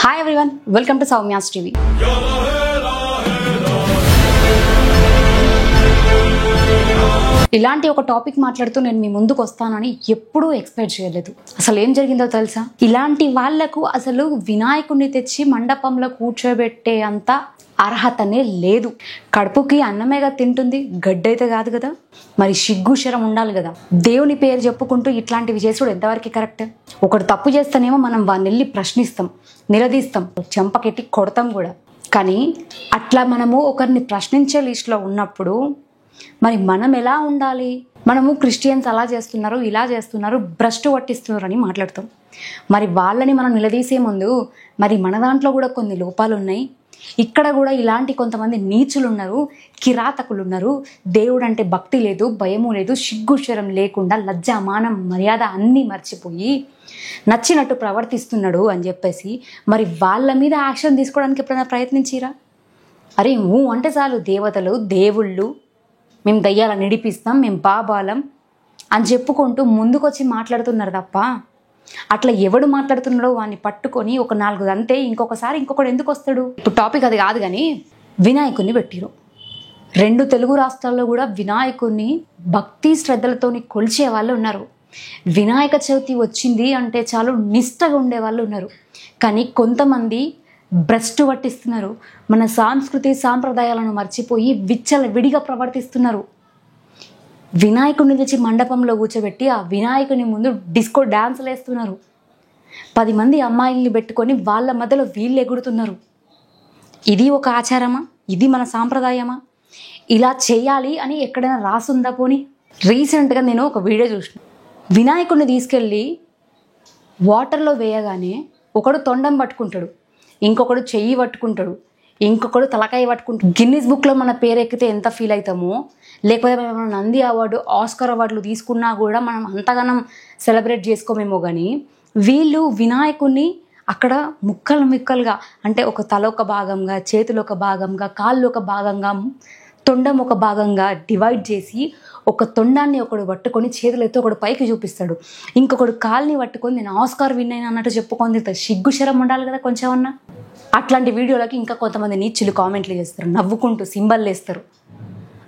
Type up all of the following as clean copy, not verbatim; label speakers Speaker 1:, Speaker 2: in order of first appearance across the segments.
Speaker 1: Hi everyone, welcome to Soumya's TV. ఇలాంటి ఒక topic మాట్లాడుతూ నేను మీ ముందుకు వస్తానని ఎప్పుడూ ఎక్స్పెక్ట్ చేయలేదు. అసలు ఏం జరిగిందో తెలుసా? ఇలాంటి వాళ్లకు అసలు వినాయకుడిని తెచ్చి మండపంలో కూర్చోబెట్టే అంత అర్హతనే లేదు. కడుపుకి అన్నమేగా తింటుంది, గడ్డైతే కాదు కదా. మరి సిగ్గు శరం ఉండాలి కదా. దేవుని పేరు చెప్పుకుంటూ ఇట్లాంటివి చేసుడు ఎంతవరకు కరెక్ట్? ఒకడు తప్పు చేస్తేనేమో మనం వాడిని వెళ్ళి ప్రశ్నిస్తాం, నిలదీస్తాం, చెంపకెట్టి కొడతాం కూడా. కానీ అట్లా మనము ఒకరిని ప్రశ్నించే లిస్టులో ఉన్నప్పుడు మరి మనం ఎలా ఉండాలి? మనము క్రిస్టియన్స్ అలా చేస్తున్నారు, ఇలా చేస్తున్నారు, భ్రష్టు పట్టిస్తున్నారు అని మాట్లాడతాం. మరి వాళ్ళని మనం నిలదీసే ముందు మరి మన దాంట్లో కూడా కొన్ని లోపాలు ఉన్నాయి. ఇక్కడ కూడా ఇలాంటి కొంతమంది నీచులు ఉన్నారు, కిరాతకులు ఉన్నారు. దేవుడు అంటే భక్తి లేదు, భయము లేదు, సిగ్గుశరం లేకుండా లజ్జ, మానం, మర్యాద అన్నీ మర్చిపోయి నచ్చినట్టు ప్రవర్తిస్తున్నాడు అని చెప్పేసి మరి వాళ్ళ మీద యాక్షన్ తీసుకోవడానికి ఎప్పుడైనా ప్రయత్నించిరా? అరే అంటే చాలు దేవతలు, దేవుళ్ళు, మేము దయ్యాలను నిడిపిస్తాం, మేము బాబాలం అని చెప్పుకుంటూ ముందుకొచ్చి మాట్లాడుతున్నారు తప్ప అట్లా ఎవడు మాట్లాడుతున్నాడో వాడిని పట్టుకొని ఒక 4 అంతే ఇంకొకసారి ఇంకొకడు ఎందుకు వస్తాడు? ఇప్పుడు టాపిక్ అది కాదు. కానీ వినాయకుడిని పెట్టిరు. 2 తెలుగు రాష్ట్రాల్లో కూడా వినాయకుడిని భక్తి శ్రద్ధలతోని కొలిచే వాళ్ళు ఉన్నారు. వినాయక చవితి వచ్చింది అంటే చాలు నిష్టగా ఉండే వాళ్ళు ఉన్నారు. కానీ కొంతమంది భ్రష్టు పట్టిస్తున్నారు. మన సంస్కృతి సాంప్రదాయాలను మర్చిపోయి విడిగా ప్రవర్తిస్తున్నారు. వినాయకుడిని తెచ్చి మండపంలో కూర్చోబెట్టి ఆ వినాయకుని ముందు డిస్కో డ్యాన్సులు వేస్తున్నారు. 10 మంది అమ్మాయిల్ని పెట్టుకొని వాళ్ళ మధ్యలో వీళ్ళు ఎగురుతున్నారు. ఇది ఒక ఆచారమా? ఇది మన సాంప్రదాయమా? ఇలా చేయాలి అని ఎక్కడైనా రాసుందా? పోనీ రీసెంట్గా నేను ఒక వీడియో చూసిన. వినాయకుడిని తీసుకెళ్ళి వాటర్లో వేయగానే ఒకడు తొండం పట్టుకుంటాడు, ఇంకొకడు చెయ్యి పట్టుకుంటాడు, ఇంకొకడు తలకాయ పట్టుకుంటాడు. గిన్నిస్ బుక్లో మన పేరు ఎక్కితే ఎంత ఫీల్ అవుతామో, లేకపోతే మనం నంది అవార్డు, ఆస్కర్ అవార్డులు తీసుకున్నా కూడా మనం అంతగానం సెలబ్రేట్ చేసుకోమేమో. కానీ వీళ్ళు వినాయకుడిని అక్కడ ముక్కలుగా అంటే ఒక తల ఒక భాగంగా, చేతులు ఒక భాగంగా, కాళ్ళు ఒక భాగంగా, తొండం ఒక భాగంగా డివైడ్ చేసి ఒక తొండాన్ని ఒకడు పట్టుకొని చేతులైతే ఒకడు పైకి చూపిస్తాడు, ఇంకొకడు కాల్ని పట్టుకొని నేను ఆస్కార్ విన్ అయినా అన్నట్టు చెప్పుకొని సిగ్గు శరం ఉండాలి కదా కొంచెం అన్నా. అట్లాంటి వీడియోలకి ఇంకా కొంతమంది నీచులు కామెంట్లు చేస్తారు, నవ్వుకుంటూ సింబల్ వేస్తారు.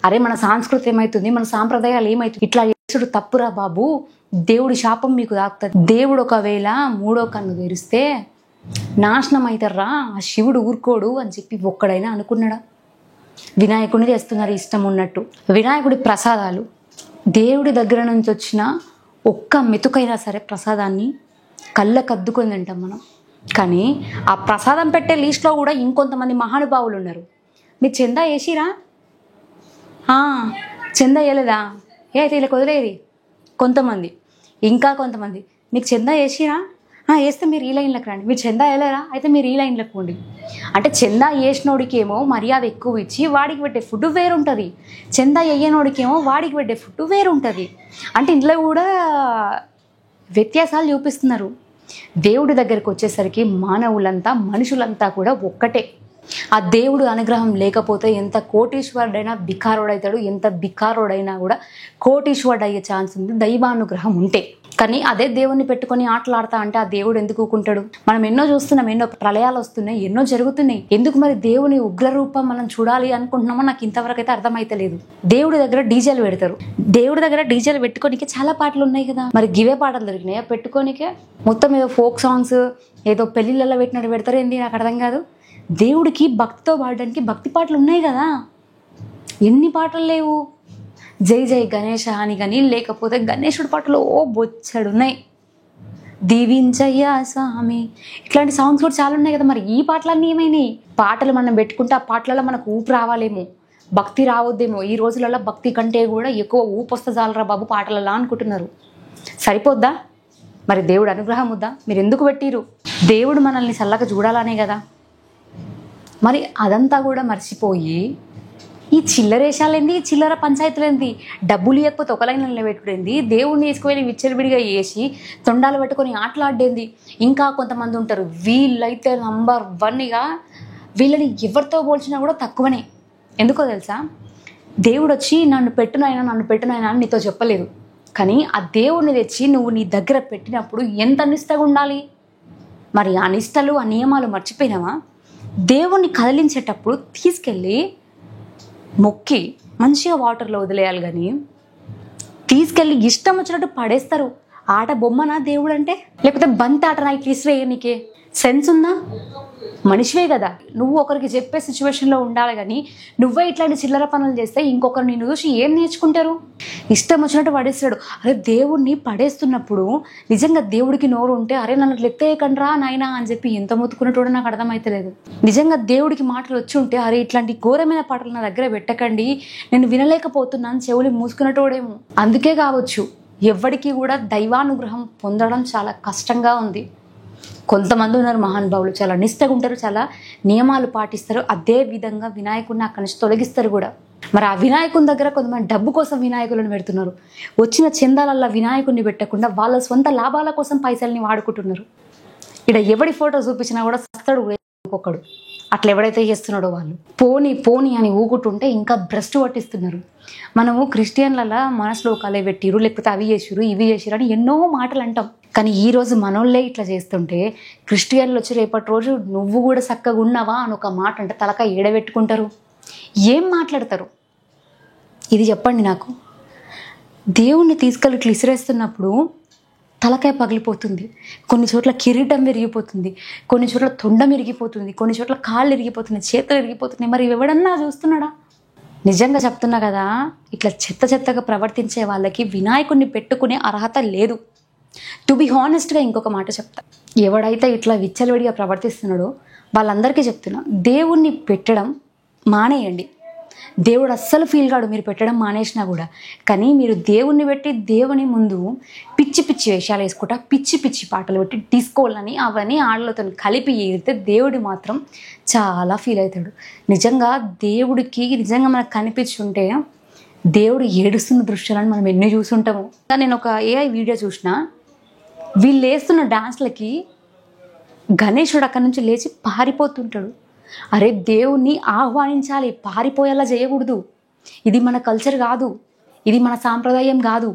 Speaker 1: అరే మన సంస్కృతి ఏమవుతుంది, మన సాంప్రదాయాలు ఏమవుతుంది? ఇట్లా చేసుడు తప్పురా బాబు, దేవుడి శాపం మీకు తాకుతుంది. దేవుడు ఒకవేళ 3వ కన్ను తెరిస్తే నాశనం అవుతారా, ఆ శివుడు ఊరుకోడు అని చెప్పి ఒక్కడైనా అనుకున్నాడా? వినాయకుడిని చేస్తున్నారు ఇష్టం ఉన్నట్టు. వినాయకుడి ప్రసాదాలు, దేవుడి దగ్గర నుంచి వచ్చిన ఒక్క మెతుకైనా సరే ప్రసాదాన్ని కళ్ళకద్దుకొని తింటాం మనం. కానీ ఆ ప్రసాదం పెట్టే లిస్ట్లో కూడా ఇంకొంతమంది మహానుభావులు ఉన్నారు. మీరు చందా వేసిరా? చందా వేయలేదా? అయితే ఇలా కుదిరేది కొంతమంది. ఇంకా కొంతమంది మీకు చందా వేసిరా? వేస్తే మీరు ఈ లైన్లకు రండి. మీరు చందా వేయలేరా? అయితే మీరు ఈ లైన్లకు పోండి. అంటే చందా వేసినోడికేమో మర్యాద ఎక్కువ ఇచ్చి వాడికి పెట్టే ఫుడ్ వేరుంటుంది, చందా వేయనోడికేమో వాడికి పెట్టే ఫుడ్ వేరుంటుంది. అంటే ఇంట్లో కూడా వ్యత్యాసాలు చూపిస్తున్నారు. దేవుడి దగ్గరికి వచ్చేసరికి మానవులంతా, మనుషులంతా కూడా ఒక్కటే. ఆ దేవుడు అనుగ్రహం లేకపోతే ఎంత కోటీశ్వరుడైనా బికారోడవుతాడు, ఎంత బికారోడైనా కూడా కోటీశ్వరుడు అయ్యే ఛాన్స్ ఉంది దైవానుగ్రహం ఉంటే. కానీ అదే దేవుణ్ణి పెట్టుకొని ఆటలాడతా అంటే ఆ దేవుడు ఎందుకు ఊకుంటాడు? మనం ఎన్నో చూస్తున్నాం, ఎన్నో ప్రళయాలు వస్తున్నాయి, ఎన్నో జరుగుతున్నాయి. ఎందుకు మరి దేవుని ఉగ్రరూపం మనం చూడాలి అనుకుంటున్నామో నాకు ఇంతవరకు అయితే అర్థమైతలేదు. దేవుడి దగ్గర డీజేలు పెడతారు, దేవుడి దగ్గర డీజేలు పెట్టుకోనికే చాలా పాటలు ఉన్నాయి కదా. మరి గివే పాటలు దొరికినాయా పెట్టుకోనికే? మొత్తం ఏదో ఫోక్ సాంగ్స్ ఏదో పెళ్లిళ్ళలో పెట్టినట్టు పెడతారు ఏంది? నాకు అర్థం కాదు. దేవుడికి భక్తితో పాడడానికి భక్తి పాటలు ఉన్నాయి కదా, ఎన్ని పాటలు లేవు? జై జై గణేష అని కానీ, లేకపోతే గణేశుడి పాటలు బొచ్చడు ఉన్నాయి. దీవించయ్యా స్వామి, ఇట్లాంటి సాంగ్స్ కూడా చాలా ఉన్నాయి కదా. మరి ఈ పాటలన్నీ ఏమైనాయి? పాటలు మనం పెట్టుకుంటే ఆ పాటలలో మనకు ఊపు రావాలేమో, భక్తి రావద్దేమో. ఈ రోజులలో భక్తి కంటే కూడా ఎక్కువ ఊపు వస్తే చాలరా బాబు పాటలలో అనుకుంటున్నారు. సరిపోద్దా? మరి దేవుడు అనుగ్రహం వద్దా? మీరు ఎందుకు పెట్టిరు? దేవుడు మనల్ని చల్లగా చూడాలనే కదా. మరి అదంతా కూడా మర్చిపోయి ఈ చిల్లరేషాలేంది, చిల్లర పంచాయతీలేంది, డబ్బులు ఇవ్వకపోతే ఒక లైన్లో నిలబెట్టుడేంది, దేవుడిని తీసుకువెళ్ళి విచ్చలవిడిగా వేసి తొండాలు పెట్టుకొని ఆటలాడేంది. ఇంకా కొంతమంది ఉంటారు, వీళ్ళైతే నంబర్ 1గా, వీళ్ళని ఎవరితో పోల్చినా కూడా తక్కువనే. ఎందుకో తెలుసా? దేవుడు వచ్చి నన్ను పెట్టునైనా అని నీతో చెప్పలేదు. కానీ ఆ దేవుడిని తెచ్చి నువ్వు నీ దగ్గర పెట్టినప్పుడు ఎంత నిష్టగా ఉండాలి? మరి ఆ నిష్టలు ఆ నియమాలు మర్చిపోయినావా? దేవుణ్ణి కదిలించేటప్పుడు తీసుకెళ్ళి మొక్కి మంచిగా వాటర్లో వదిలేయాలి, కానీ తీసుకెళ్ళి ఇష్టం వచ్చినట్టు పడేస్తారు. ఆట బొమ్మనా దేవుడు అంటే? లేకపోతే బంతి ఆట నాకు తీసుకురే, నీకే సెన్స్ ఉందా? మనిషివే కదా నువ్వు. ఒకరికి చెప్పే సిచ్యువేషన్లో ఉండాలి, కానీ నువ్వే ఇట్లాంటి చిల్లర పనులు చేస్తే ఇంకొకరు నిన్ను చూసి ఏం నేర్చుకుంటారు? ఇష్టం వచ్చినట్టు పడేస్తాడు. అరే దేవుణ్ణి పడేస్తున్నప్పుడు నిజంగా దేవుడికి నోరు ఉంటే అరే నన్ను లెత్తేయకండ్రా నాయనా అని చెప్పి ఎంత మొత్తుకున్నట్టు నాకు అర్థమైతలేదు. నిజంగా దేవుడికి మాటలు వచ్చి ఉంటే అరే ఇట్లాంటి ఘోరమైన పాటలు నా దగ్గర పెట్టకండి, నేను వినలేకపోతున్నాను, చెవులు మూసుకున్నట్టోడేమో. అందుకే కావచ్చు ఎవరికి కూడా దైవానుగ్రహం పొందడం చాలా కష్టంగా ఉంది. కొంతమంది ఉన్నారు మహానుభావులు, చాలా నిష్టగా ఉంటారు, చాలా నియమాలు పాటిస్తారు. అదే విధంగా వినాయకుడిని అక్కడి నుంచి తొలగిస్తారు కూడా. మరి ఆ వినాయకుని దగ్గర కొంతమంది డబ్బు కోసం వినాయకులను పెడుతున్నారు. వచ్చిన చందాలల్లా వినాయకుడిని పెట్టకుండా వాళ్ళ సొంత లాభాల కోసం పైసల్ని వాడుకుంటున్నారు. ఇక్కడ ఎవడి ఫోటో చూపించినా కూడా సస్తాడు ఒక్కొక్కడు. అట్లా ఎవడైతే చేస్తున్నాడో వాళ్ళు పోనీ పోనీ అని ఊగుతుంటే ఇంకా భ్రష్టు పట్టిస్తున్నారు. మనము క్రిస్టియన్లలో మనశ్లోకాలే పెట్టిరు, లేకపోతే అవి చేసిరు ఇవి చేసిరు అని ఎన్నో మాటలు అంటాం. కానీ ఈరోజు మనోళ్ళే ఇట్లా చేస్తుంటే క్రిస్టియన్లు వచ్చి రేపటి రోజు నువ్వు కూడా చక్కగా ఉన్నావా అని ఒక మాట అంటే తలకాయ ఏడబెట్టుకుంటారు. ఏం మాట్లాడతారు? ఇది చెప్పండి నాకు. దేవుణ్ణి తీసుకెళ్ళి ఇట్లా ఇసిరేస్తున్నప్పుడు తలకాయ పగిలిపోతుంది, కొన్ని చోట్ల కిరీటం విరిగిపోతుంది, కొన్ని చోట్ల తొండం విరిగిపోతుంది, కొన్ని చోట్ల కాళ్ళు విరిగిపోతుంది, చేతులు విరిగిపోతున్నాయి. మరి ఎవడన్నా చూస్తున్నాడా? నిజంగా చెప్తున్నా కదా, ఇట్లా చెత్తగా ప్రవర్తించే వాళ్ళకి వినాయకుడిని పెట్టుకునే అర్హత లేదు. టు బి హానెస్ట్గా ఇంకొక మాట చెప్తా, ఎవడైతే ఇట్లా విచ్చలవిడిగా ప్రవర్తిస్తున్నాడో వాళ్ళందరికీ చెప్తున్నా, దేవుణ్ణి పెట్టడం మానేయండి. దేవుడు అస్సలు ఫీల్ కాడు మీరు పెట్టడం మానేసినా కూడా. కానీ మీరు దేవుణ్ణి పెట్టి దేవుని ముందు పిచ్చి పిచ్చి వేషాలు వేసుకుంటా పిచ్చి పిచ్చి పాటలు పెట్టి డిస్కోలని అవన్నీ ఆడలతో కలిపి ఏరితే దేవుడు మాత్రం చాలా ఫీల్ అవుతాడు. నిజంగా దేవుడికి నిజంగా మనకు కనిపించుంటే దేవుడు ఏడుస్తున్న దృశ్యాలను మనం ఎన్ని చూసుంటాము. నేను ఒక ఏఐ వీడియో చూసిన, వీళ్ళు వేస్తున్న డాన్స్లకి గణేశుడు అక్కడి నుంచి లేచి పారిపోతుంటాడు. అరే దేవుణ్ణి ఆహ్వానించాలి, పారిపోయేలా చేయకూడదు. ఇది మన కల్చర్ కాదు, ఇది మన సాంప్రదాయం కాదు.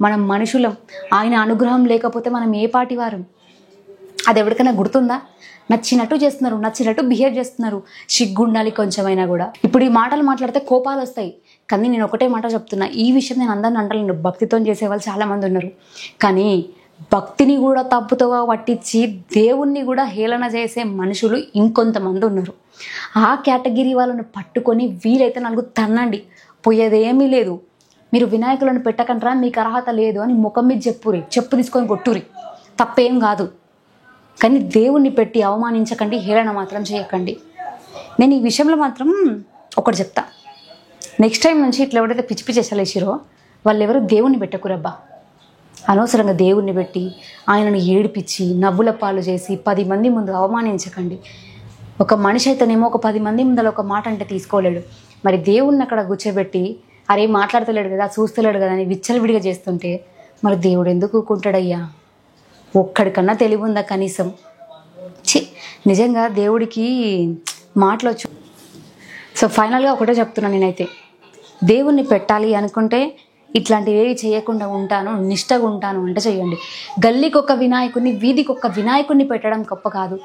Speaker 1: మనం మనుషులం, ఆయన అనుగ్రహం లేకపోతే మనం ఏ పాటి వారం? అది ఎవరికైనా గుర్తుందా? నచ్చినట్టు చేస్తున్నారు, నచ్చినట్టు బిహేవ్ చేస్తున్నారు. సిగ్గుండాలి కొంచెమైనా కూడా. ఇప్పుడు ఈ మాటలు మాట్లాడితే కోపాలు వస్తాయి, కానీ నేను ఒకటే మాట చెప్తున్నా, ఈ విషయం నేను అందరిని అంటలేను. భక్తితో చేసేవాళ్ళు చాలామంది ఉన్నారు, కానీ భక్తిని కూడా తప్పుతో పట్టించి దేవుణ్ణి కూడా హేళన చేసే మనుషులు ఇంకొంతమంది ఉన్నారు. ఆ కేటగిరీ వాళ్ళను పట్టుకొని వీలైతే నలుగు తన్నండి, పోయేదేమీ లేదు. మీరు వినాయకులను పెట్టకంటారా, మీకు అర్హత లేదు అని ముఖం మీద చెప్పురి, చెప్పు తీసుకొని కొట్టురి, తప్పేం కాదు. కానీ దేవుణ్ణి పెట్టి అవమానించకండి, హేళన మాత్రం చేయకండి. నేను ఈ విషయంలో మాత్రం ఒకటి చెప్తా, నెక్స్ట్ టైం నుంచి ఇట్లా ఎవరైతే పిచ్చి పిచ్చి చేసాలేసిరో వాళ్ళు ఎవరు దేవుణ్ణి పెట్టకురబ్బా. అనవసరంగా దేవుణ్ణి పెట్టి ఆయనను ఏడిపించి నవ్వుల పాలు చేసి 10 మంది ముందు అవమానించకండి. ఒక మనిషి అయితేనేమో ఒక 10 మంది ముందర ఒక మాట అంటే తీసుకోలేడు, మరి దేవుణ్ణి అక్కడ కూర్చోబెట్టి అరే మాట్లాడతలేడు కదా చూస్తలేడు కదా అని విచ్చలవిడిగా చేస్తుంటే మరి దేవుడు ఎందుకు ఊరుకుంటాడయ్యా? ఒక్కడికన్నా తెలివి ఉందా కనీసం? నిజంగా దేవుడికి మాటలు వచ్చు. సో ఫైనల్గా ఒకటే చెప్తున్నాను, నేనైతే దేవుణ్ణి పెట్టాలి అనుకుంటే ఇట్లాంటివి ఏవి చేయకుండా ఉంటాను, నిష్టగా ఉంటాను అంటే చేయండి. గల్లీకి ఒక వినాయకుడిని, వీధికి ఒక వినాయకుడిని పెట్టడం గొప్ప కాదు.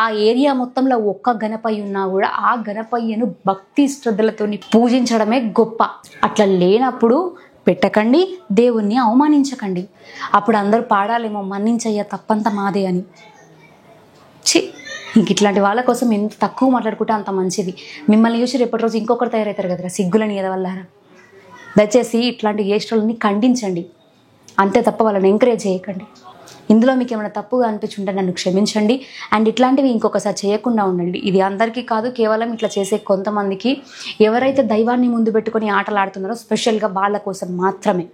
Speaker 1: ఆ ఏరియా మొత్తంలో ఒక్క గణపయ్య ఉన్నా కూడా ఆ గణపయ్యను భక్తి శ్రద్ధలతో పూజించడమే గొప్ప. అట్లా లేనప్పుడు పెట్టకండి, దేవుణ్ణి అవమానించకండి. అప్పుడు అందరూ పాడాలేమో మన్నించయ్యా తప్పంత మాదే అని. ఇంక ఇట్లాంటి వాళ్ళ కోసం ఎంత తక్కువ మాట్లాడుకుంటే అంత మంచిది. మిమ్మల్ని చూసి రేపటి రోజు ఇంకొకరు తయారవుతారు కదరా సిగ్గులని ఎదవల్లారా. దయచేసి ఇట్లాంటి చేష్టలని ఖండించండి, అంతే తప్ప వాళ్ళని ఎంకరేజ్ చేయకండి. ఇందులో మీకు ఏమైనా తప్పుగా అనిపించుంటే నన్ను క్షమించండి. అండ్ ఇట్లాంటివి ఇంకొకసారి చేయకుండా ఉండండి. ఇది అందరికీ కాదు, కేవలం ఇట్లా చేసే కొంతమందికి, ఎవరైతే దైవాన్ని ముందు పెట్టుకొని ఆటలు ఆడుతున్నారో స్పెషల్గా వాళ్ళ కోసం మాత్రమే.